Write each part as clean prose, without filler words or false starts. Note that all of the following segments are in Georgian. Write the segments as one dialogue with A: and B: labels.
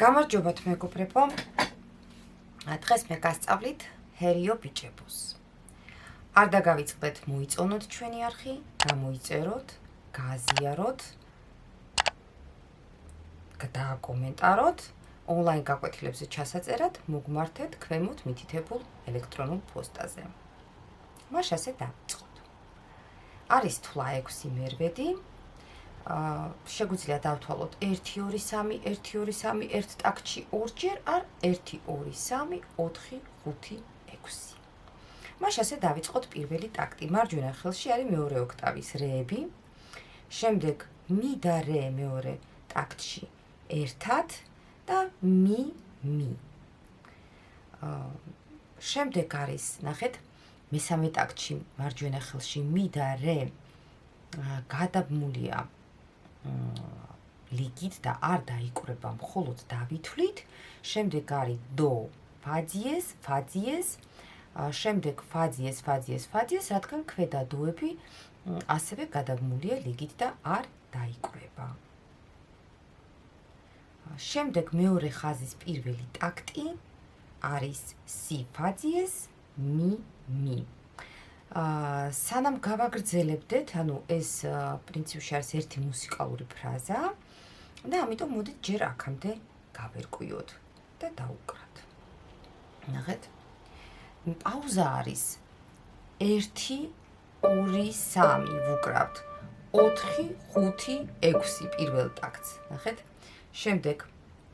A: გამარჯობათ მეგობრებო, დღეს მე გასწავლით ჰერიო ბიჭებოს. არ დაგავიწყდეთ მოიწონოთ ჩვენი არხი, გამოიწეროთ, გააზიაროთ, დააკომენტაროთ, ონლაინ გაკვეთილებზე ჩასაწერად, მოგმართეთ ქვემოთ მითითებულ ელექტრონულ პოსტაზე. მას ასე დავიწყოთ. არის თვლა 6 მერვედი. შეგვიძლია დავთვალოთ 1 2 3 1 2 3 1 ტაქტში ორჯერ არ 1 2 3 4 5 6. მას ასე დავიწყოთ პირველი ტაქტი. მარჯვენა ხელში არის მეორე ოქტავის რეები. შემდეგ მი და რე მეორე ტაქტში ერთად და მი. შემდეგ არის, ნახეთ, მესამე ტაქტში მარჯვენა ხელში მი და რე გადაბმულია ლიგით და არ დაიკვრება, მხოლოდ დავითვლით. შემდეგ არის დო, ფაძიეს, შემდეგ ფაძიეს, რადგან ქვედა დოები ასევე გადაბმულია ლიგით და არ დაიკვრება. შემდეგ მეორე ხაზის პირველი ტაქტი არის სი ფაძიეს, მი. სანამ გავაგრძელებდეთ, ანუ ეს პრინციპში არის ერთი მუსიკალური ფრაზა და ამიტომ მოდით ჯერ აქამდე გავერკვიოთ და დაუკრათ. ნახეთ, პაუზა არის 1 2 3 ვუკრავთ 4 5 6 პირველ ტაქტს. ნახეთ, შემდეგ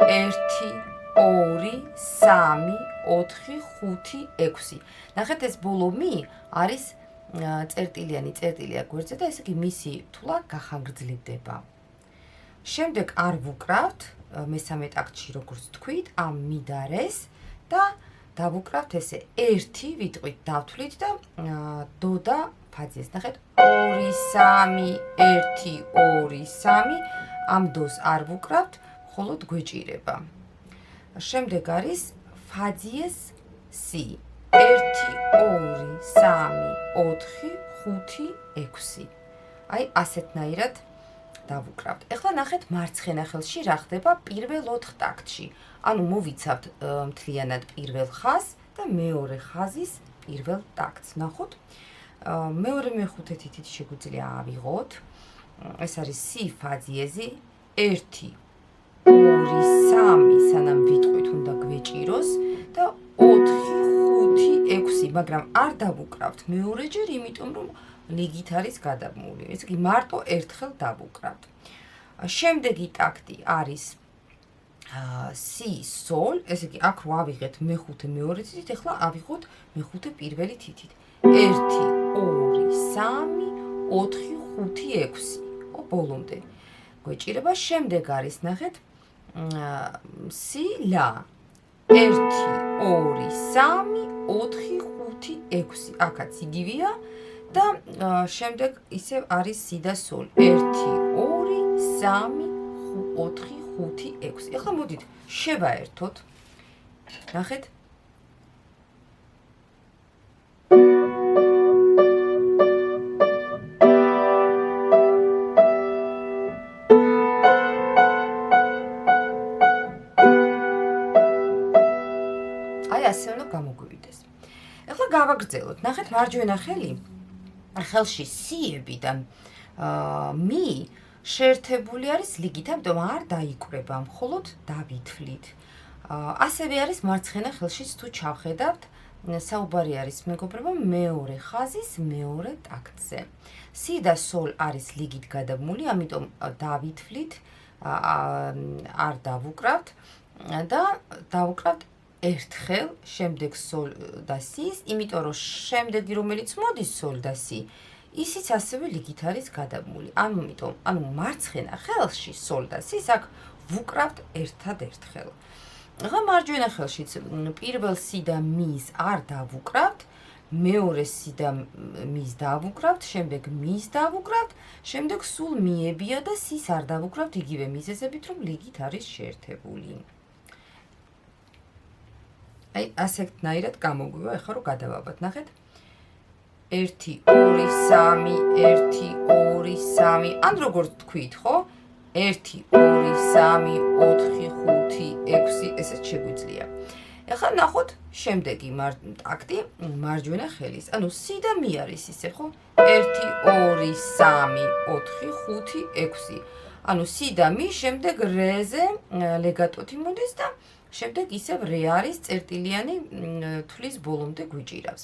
A: 1 2 3 4 5 6. ნახეთ, ეს ბოლო მი არის წერტილიანი წერტილია გვერდზე და ესე იგი მისი თვლა გახანგრძლივდება. შემდეგ არ ვუკრავთ მესამე ტაქტში, როგორც თქვით, ამ მი და რეს და დავუკრავთ ესე 1 ვიტყვით, დავთვლით და დო და ფაძიეს. ნახეთ, 2 3 1 2 3 ამ დოს არ ვუკრავთ, მხოლოდ გვეჭირება. შემდეგ არის ფაძიეს სი 1 2 3 4 5 6. აი ასეთნაირად დავუკრავთ. ეხლა ნახეთ, მარცხენა ხელში რა ხდება პირველ 4 ტაქტში. ანუ მოვიცავთ მთლიანად პირველ ხაზს და მეორე ხაზის პირველ ტაქტს. ნახოთ, მეორე მეხუთე თითით შეგვიძლია ავიღოთ. ეს არის სი ფაძიეზი 1 2 3 სანამ ვიტყვით უნდა გვეჭიროს და 4 5 6, მაგრამ არ დავუკრავთ მეორეჯერ, იმიტომ რომ ლიგით არის გადაბმული. ესე იგი მარტო ერთხელ დავუკრავთ. შემდეგი ტაქტი არის სი სოლ, ესე იგი აქ ვავიღეთ მეხუთე მეორე თითით, ეხლა ავიღოთ მეხუთე პირველი თითით. 1 2 3 4 5 6. ბოლომდე გვეჭირება. შემდეგ არის, ნახეთ, სი ლა 1 2 3 4 5 6. აქაც იგივეა და შემდეგ ისევ არის სი და სოლ 1 2 3 4 5 6. ეხლა მოდით შევაერთოთ. ნახეთ, ასე უნდა გამოგვივიდეს. ეხლა გავაგრძელოთ. ნახეთ, მარჯვენა ხელში სიები და მი შეერთებული არის ლიგით, ამიტომ არ დაიკვრება, მხოლოდ დავითვლით. ასევე არის მარცხენა ხელში, თუ ჩავხედავთ, საუბარი არის, მეგობრებო, მეორე ხაზის მეორე ტაქტზე. სი და სოლ არის ლიგით გადაბმული, ამიტომ დავითვლით, არ დავუკრავთ და დავუკრავთ ერთხელ, შემდეგ სოლ და სის, იმიტომ რომ შემდეგი რომელიც მოდის სოლ და სი, ისიც ასევე რიგით არის გადაბმული. ამიტომ, მარცხენა ხელში სოლ და სის აქ ვუკრავთ ერთად-ერთხელ. ახლა მარჯვენა ხელშიც პირველ სი და მის არ დავუკრავთ, მეორე სი და მის დავუკრავთ, შემდეგ მის დავუკრავთ, შემდეგ სულ მიებია და სის არ დავუკრავთ იგივე მიზეზებით, რომ რიგით არის შეერთებული. აი, ასეთნაირად გამოგვივა, ეხლა რომ გადავაბად, ნახეთ. 1 2 3 1 2 3 ან როგორ თქვით, ხო? 1 2 3 4 5 6 ესეც შეგვიძლია. ეხლა ნახოთ შემდეგი ტაქტი მარჯვენა ხელის. ანუ სი და მი არის ისე, ხო? 1 2 3 4 5 6. ანუ სი და მი შემდეგ რეზე ლეგატოთი მოდის და შემდეგ ისევ რე არის წერტილიანი თვლის ბოლომდე გვიჭირავს.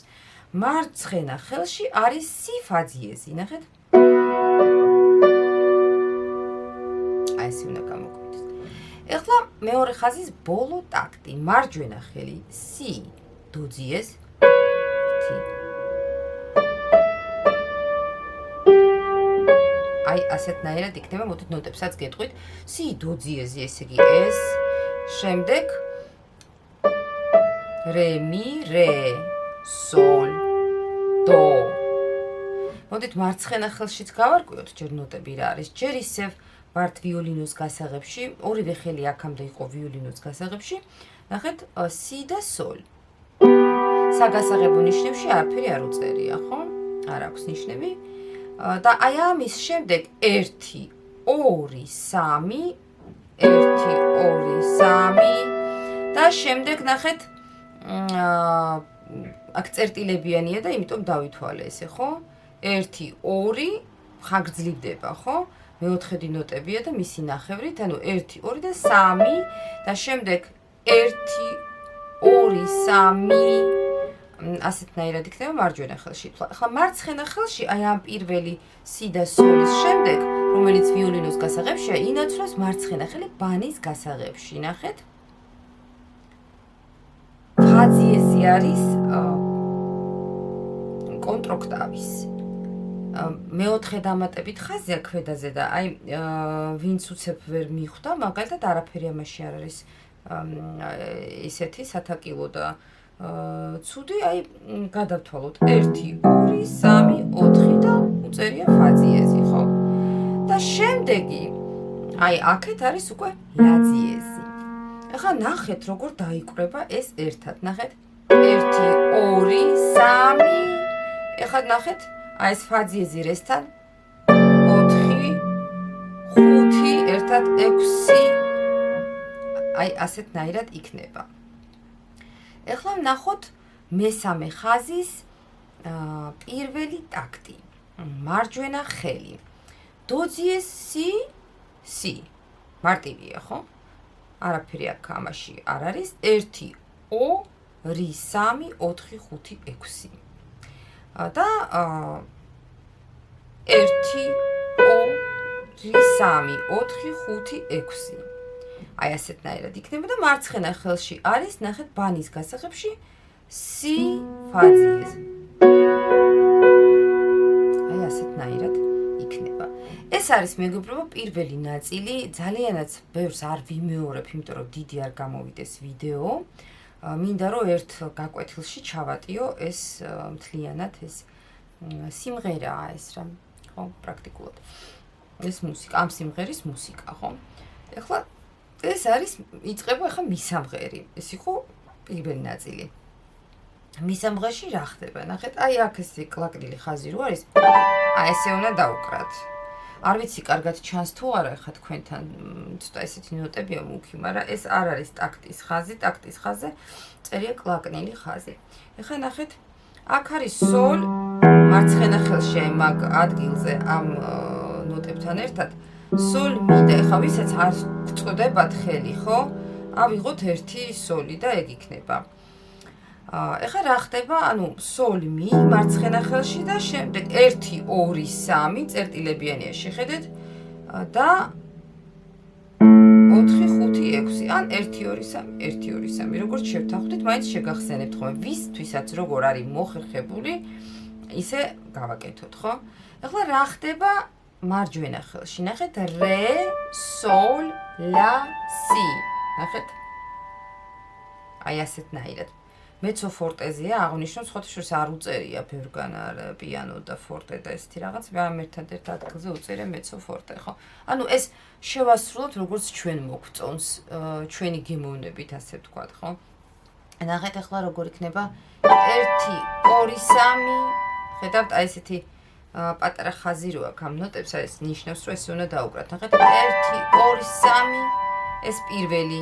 A: მარცხენა ხელში არის სი ფაძიეზი, ნახეთ. აი ესე უნდა გამოგვიდეს. ეხლა მეორე ხაზის ბოლო ტაქტი, მარჯვენა ხელი სი დო ძიეზ 1. აი ასეთნაირად იქნება, მოდით ნოტებსაც გეტყვით. სი დო ძიეზი, ესე იგი ეს, შემდეგ რე მი რე სოლ დო. მოდით მარცხენა ხელშიც გავარკვიოთ ჯერ ნოტები რა არის. ჯერ ისევ ვართ ვიოლინოს გასაღებში, ორივე ხელი აქამდე იყო ვიოლინოს გასაღებში. ნახეთ, სი და სოლ. საგასაღებო ნიშნებში არაფერი არ უწერია, ხო? არ აქვს ნიშნები. და აი ამის შემდეგ 1 2 3 1 2 3 და შემდეგ ნახეთ აქ წერტილებიანია და იმიტომ დავითვალე ესე, ხო? 1 2 ხანგრძლივდება, ხო? მეოთხედი ნოტებია და მისი ნახევრით, ანუ 1 2 და 3 და შემდეგ 1 2 3 ასეთნაირად იქნება მარჯვენა ხელში. ახლა მარცხენა ხელში აი ამ პირველი სი და სოლის შემდეგ, რომელიც ვიოლინოს გასაღებშია, ინაცვლებს მარცხენა ხელი ბანის გასაღებში, ნახეთ. ფაძიეზი არის კონტროქტავის. მეოთხე დამატებით ხაზია ქვედაზე და აი ვინც უცებ ვერ მიხვდა, მაგალითად არაფერი ამაში არ არის ისეთი სათაკილო და ცუდი, აი გადავთვალოთ 1 2 3 4 და უწერია ფაძიეზი, ხო? და შემდეგი აი აქეთ არის უკვე ლაძიეზი. ახლა ნახეთ როგორ დაიკვრება ეს ერთად, ნახეთ 1 2 3 ახლა ნახეთ აი ეს ფაძიეზი რესთან 4 5 ერთად 6 აი ასეთნაირად იქნება. ეხლა ვნახოთ მესამე ხაზის პირველი ტაქტი. მარჯვენა ხელი. დო ძიეზ სი სი. მარტივია, ხო? არაფერი აქ ამაში არ არის. 1 2 3 4 5 6. და 1 2 3 4 5 6. აი ასეთნაირად იქნება და მარცხენა ხელში არის, ნახეთ, ბანის გასაღებში სი ფაძიეზი. აი ასეთნაირად იქნება. ეს არის მეგობრებო პირველი ნაწილი, ძალიანაც ბევრს არ ვიმეორებ, იმიტომ რომ დიდი არ გამოვიდეს ვიდეო. მინდა რომ ერთ გაკვეთილში ჩავატიო ეს მთლიანად ეს სიმღერაა ეს რა, ხო, პრაქტიკულად. ეს მუსიკა, ამ სიმღერის მუსიკა, ხო? ეხლა ეს არის იწყება ახლა მისამღერი. ეს იყო პირველი ნაწილი. მისამღერში რა ხდება? ნახეთ, აი აქ ეს კლაკნილი ხაზი რო არის, აი ესე უნდა დავუკრათ. არ ვიცი კარგად ჩანს თუ არა, ხა თქვენთან ცოტა ესეთი ნოტებია მუქი, მაგრამ ეს არ არის ტაქტის ხაზი, ტაქტის ხაზზე წერია კლაკნილი ხაზი. ეხლა ნახეთ, აქ არის სოლ მარცხენა ხელში აი მაგ ადგილზე ამ ნოტებთან ერთად სოლ მი და ეხლა ვისაც არ წოდებათ ხელი, ხო? ავიღოთ ერთი სოლი და ეგ იქნება. ეხლა რა ხდება? ანუ სოლ მი მარცხენა ხელში და შემდეგ 1 2 3 წერტილებიანია შეხედეთ და 4 5 6 ან 1 2 3 1 2 3 როგორც შევთანხმდით, მაინც შეგახსენებთ ხოლმე ვისთვისაც როგორ არის მოხერხებული ისე გავაკეთოთ, ხო? ეხლა რა ხდება მარჯვენა ხელში? ნახეთ, რე, სოლ, ლა, სი. ნახეთ? აი ასეთნაირად. მეცო ფორტეზია, აღნიშნოთ, სხვათაშორის არ უწერია ბევრგან არ პიანო და ფორტე და ესეთი რაღაც, ამ ერთ ადგილზე უწერია მეცო ფორტე, ხო? ანუ ეს შევასრულოთ, როგორც ჩვენ მოგწონს, ჩვენი გემოვნებით, ასე ვთქვათ, ხო? ნახეთ ახლა როგორ იქნება 1 2 3 ხედავთ აი ესეთი პატარა ხაზი რო აქვს ამ ნოტებს აი ეს ნიშნავს რომ ეს უნდა დაუკრათ ნახეთ 1 2 3 ეს პირველი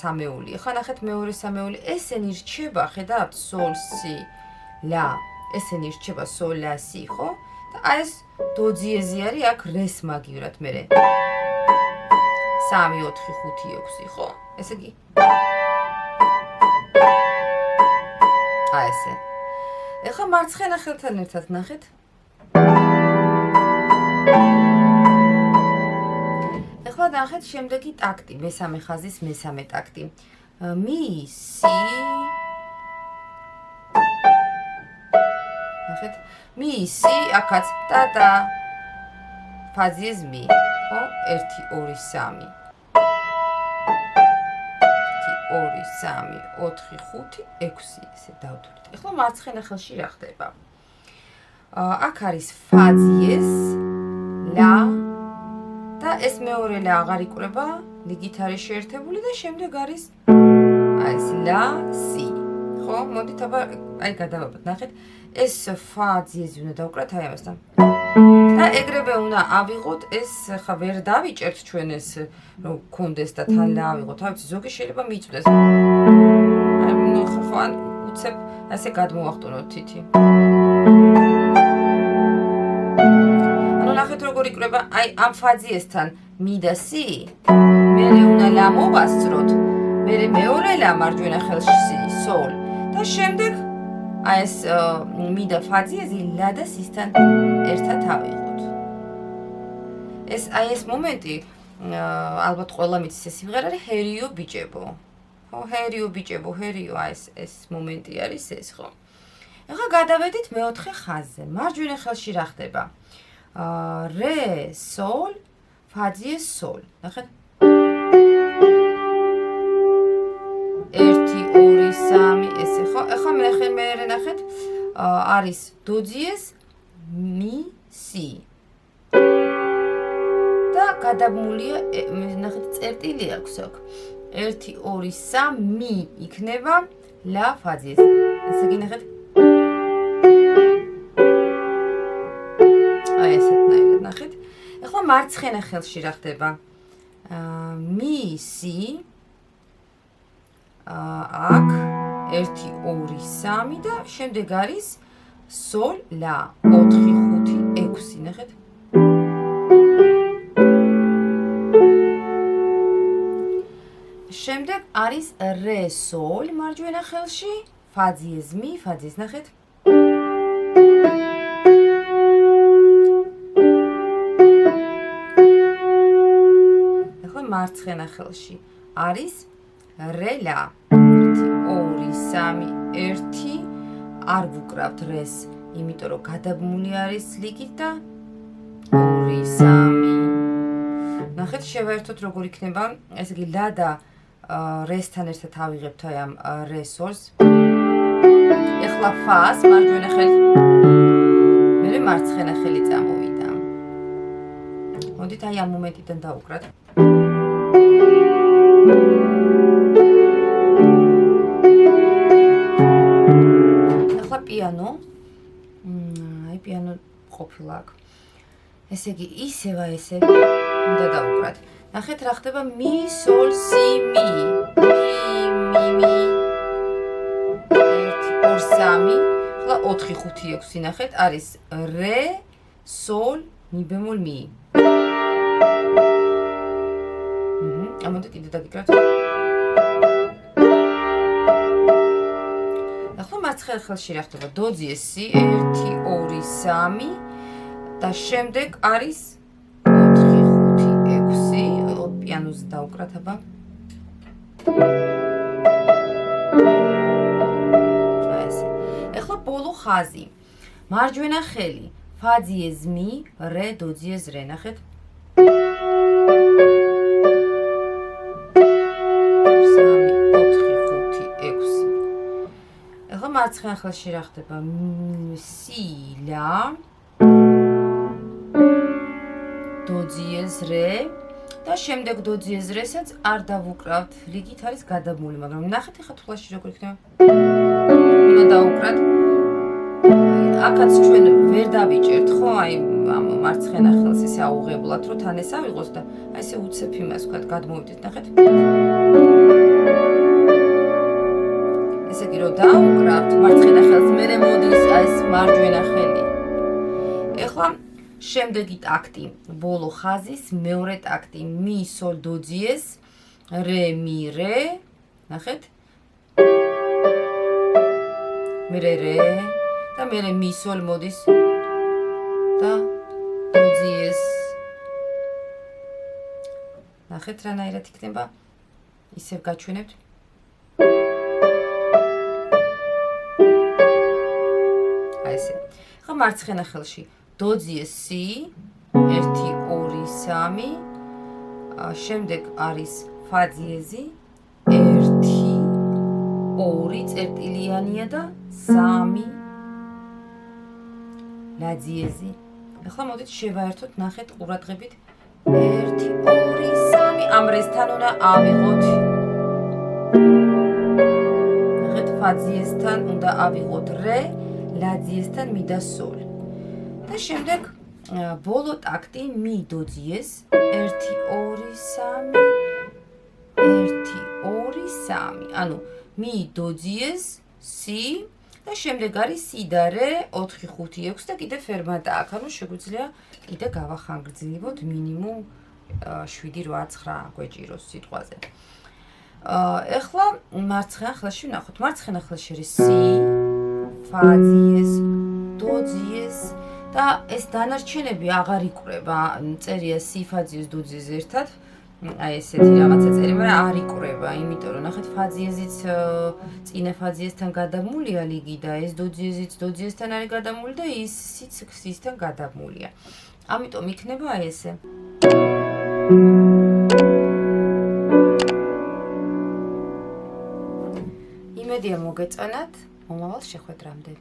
A: სამეული ხო ნახეთ მეორე სამეული ესენი რჩება ხედავთ სოლ სი ლა ესენი რჩება სოლ ლა სი ხო და აი ეს დო დიეზი არის აქ რეს მაგივრად მე 3 4 5 6 ხო ესე იგი აი ესე. ეხლა მარცხენა ხელთან ერთად ნახეთ. ეხლა ნახეთ შემდეგი ტაქტი, მესამე ხაზის მესამე ტაქტი. მი, სი. ნახეთ. მი, სი, აქაც და ფაზიეს მი. ხო? 1 2 3. 2 3 4 5 6 ესე დავთვლით. ეხლა მარცხენა ხელში რა ხდება? აქ არის ფა დიეზ, ლა და ეს მეორე ლა აღარ იკვრება, ლიგით არის შეერთებული და შემდეგ არის აი ეს ლა სი. ხო? მოდით აბა აი გადავაბოთ. ნახეთ, ეს ფა დიეზი უნდა დავკრათ აი ამასთან. და ეგრევე უნდა ავიღოთ ეს ხა ვერ დავიჭერთ ჩვენ ეს რომ გქონდეს და თან და ავიღოთ. თავი ზოგი შეიძლება მიწვდეს. აი ნუ ხო უცებ ასე გადმოვახტუნოთ თითი. ანუ ნახეთ როგორ იკვრება აი ამ ფაზიესთან მი და სი. მე უნდა ლა მოვასწროთ. მე მეორე ლა მარჯვენა ხელში სი სოლ და შემდეგ აი ეს მი და ფაზიეზი ლა და სისთან ერთად ავიღოთ. ეს აი ეს მომენტი ალბათ ყველა მიცის ეს სიმღერა არის ჰერიო ბიჭებო. ხო, ჰერიო ბიჭებო, ჰერიო აი ეს მომენტი არის ეს, ხო? ეხლა გადავედით მეოთხე ხაზზე. მარჯვენა ხელში რა ხდება? რე, სოლ, ფა დიეზ, სოლ. ნახეთ. 1 2 3 ესე, ხო? ეხლა მე ნახეთ არის დო დიეზ, მი, სი. და გადაბმულია ნახეთ წერტილი აქვს აქ 1 2 3 მი იქნება ლა ფა დიეზ ესე იგი ნახეთ აი ესეთნაირად ნახეთ ეხლა მარცხენა ხელში რა ხდება მი სი აქ 1 2 3 და შემდეგ არის სოლ ლა 4 5 6 ნახეთ შემდეგ არის რე სოლ მარჯვენა ხელში ფა დიეზ მი ფა დიეზ ნახეთ ახლა მარცხენა ხელში არის რე ლა 1 2 3 1 არ ვუკრავთ რეს იმიტომ რომ გადაბმული არის ლიგით და 2 3 ნახეთ შევაერთოთ როგორ იქნება ესე იგი ლა და რესთან ერთად ავიღებთ აი ამ რე სოლს. ეხლა ფას მარჯვენა ხელი. მე მარცხენა ხელი წამოვიდა. მოდით აი ამ მომენტიდან დავუკრათ. ეხლა პიანო. აი პიანო ყოფილა აქ. ესე იგი ისევა ესე უნდა დავუკრათ. ნახეთ რა ხდება მი სოლ სი მი მი 1 2 3 ხლა 4 5 6 ნახეთ არის რე სოლ მი ბემოლ მი ამოდით კიდე დაგიკრათ ახლა მარცხენა ხელში რა ხდება დო დიეზ სი 1 2 3 და შემდეგ არის პიანოზე დავუკრათ აბა. ეს. ეხლა ბოლო ხაზი. მარჯვენა ხელი ფა დიეზ მი, რე დო დიეზ რე, ნახეთ. ეხლა მარცხენა ხელში რა ხდება? სი, ლა, დო დიეზ რე და შემდეგ დო დიეზ რესაც არ დავუკრავთ, რიგით არის გადამული, მაგრამ ნახეთ ეხლა თვალში როგორ იქნება. უნდა დავუკრათ. აქაც ჩვენ ვერ დავიჭერთ, ხო? აი ამ მარცხენა ხელს ისე აუღებლად, რომ თან ეს ავიღოს და აი ესე უცებ იმას ვქოთ, გადმოვიდეთ, ნახეთ. ესე იგი რომ დავუკრავთ მარცხენა ხელს, მერე მოდის აი ეს მარჯვენა ხელი. ეხლა შემდეგი ტაქტი, ბოლო ხაზის მეორე ტაქტი, მი სოლ დო დიეზ, რე მი რე, ნახეთ. მერე რე და მერე მი სოლ მოდის და დო დიეზ. ნახეთ რანაირად იქნება. ისევ გაჩვენებთ. აი ესე. ხა მარცხენა ხელში დო დიეზ სი 1 2 3 შემდეგ არის ფა დიეზი 1 2 წერტილიანია და 3 ლა დიეზი. ახლა მოდით შევაერთოთ, ნახეთ ყურადღებით 1 2 3 ამ რესთან უნდა ავიღოთ. ნახეთ ფა დიეზთან უნდა ავიღოთ რე, ლა დიეზთან მი და სოლ. და შემდეგ ბოლო ტაქტი მი დო დიეზ 1 2 3 1 2 3 ანუ მი დო დიეზ სი და შემდეგ არის სი და რე 4 5 6 და კიდე ფერმატა აქვს. ანუ შეგვიძლია კიდე გავახანგრძლივოთ მინიმუმ 7 8 9 გვეჭიროს სიტყვაზე. ეხლა მარცხენა ხელში ვნახოთ. მარცხენა ხელში არის სი, ფა დიეზ, დო დიეზ და ეს დანარჩენები აღარ იკვრება. წერია სი, ფა დიეზ, დო დიეზ ერთად. აი ესეთი რაღაცა წერია, მაგრამ არ იკვრება, იმიტომ რომ ნახეთ ფა დიეზიც წინა ფა დიეზთან გადამულია ლიგი და ეს დო დიეზიც დო დიეზთან არის გადამული და ისიც სისთან გადამულია. ამიტომ იქნება აი ესე. იმედია მოგეწონათ მომავალ შეხვედრამდე.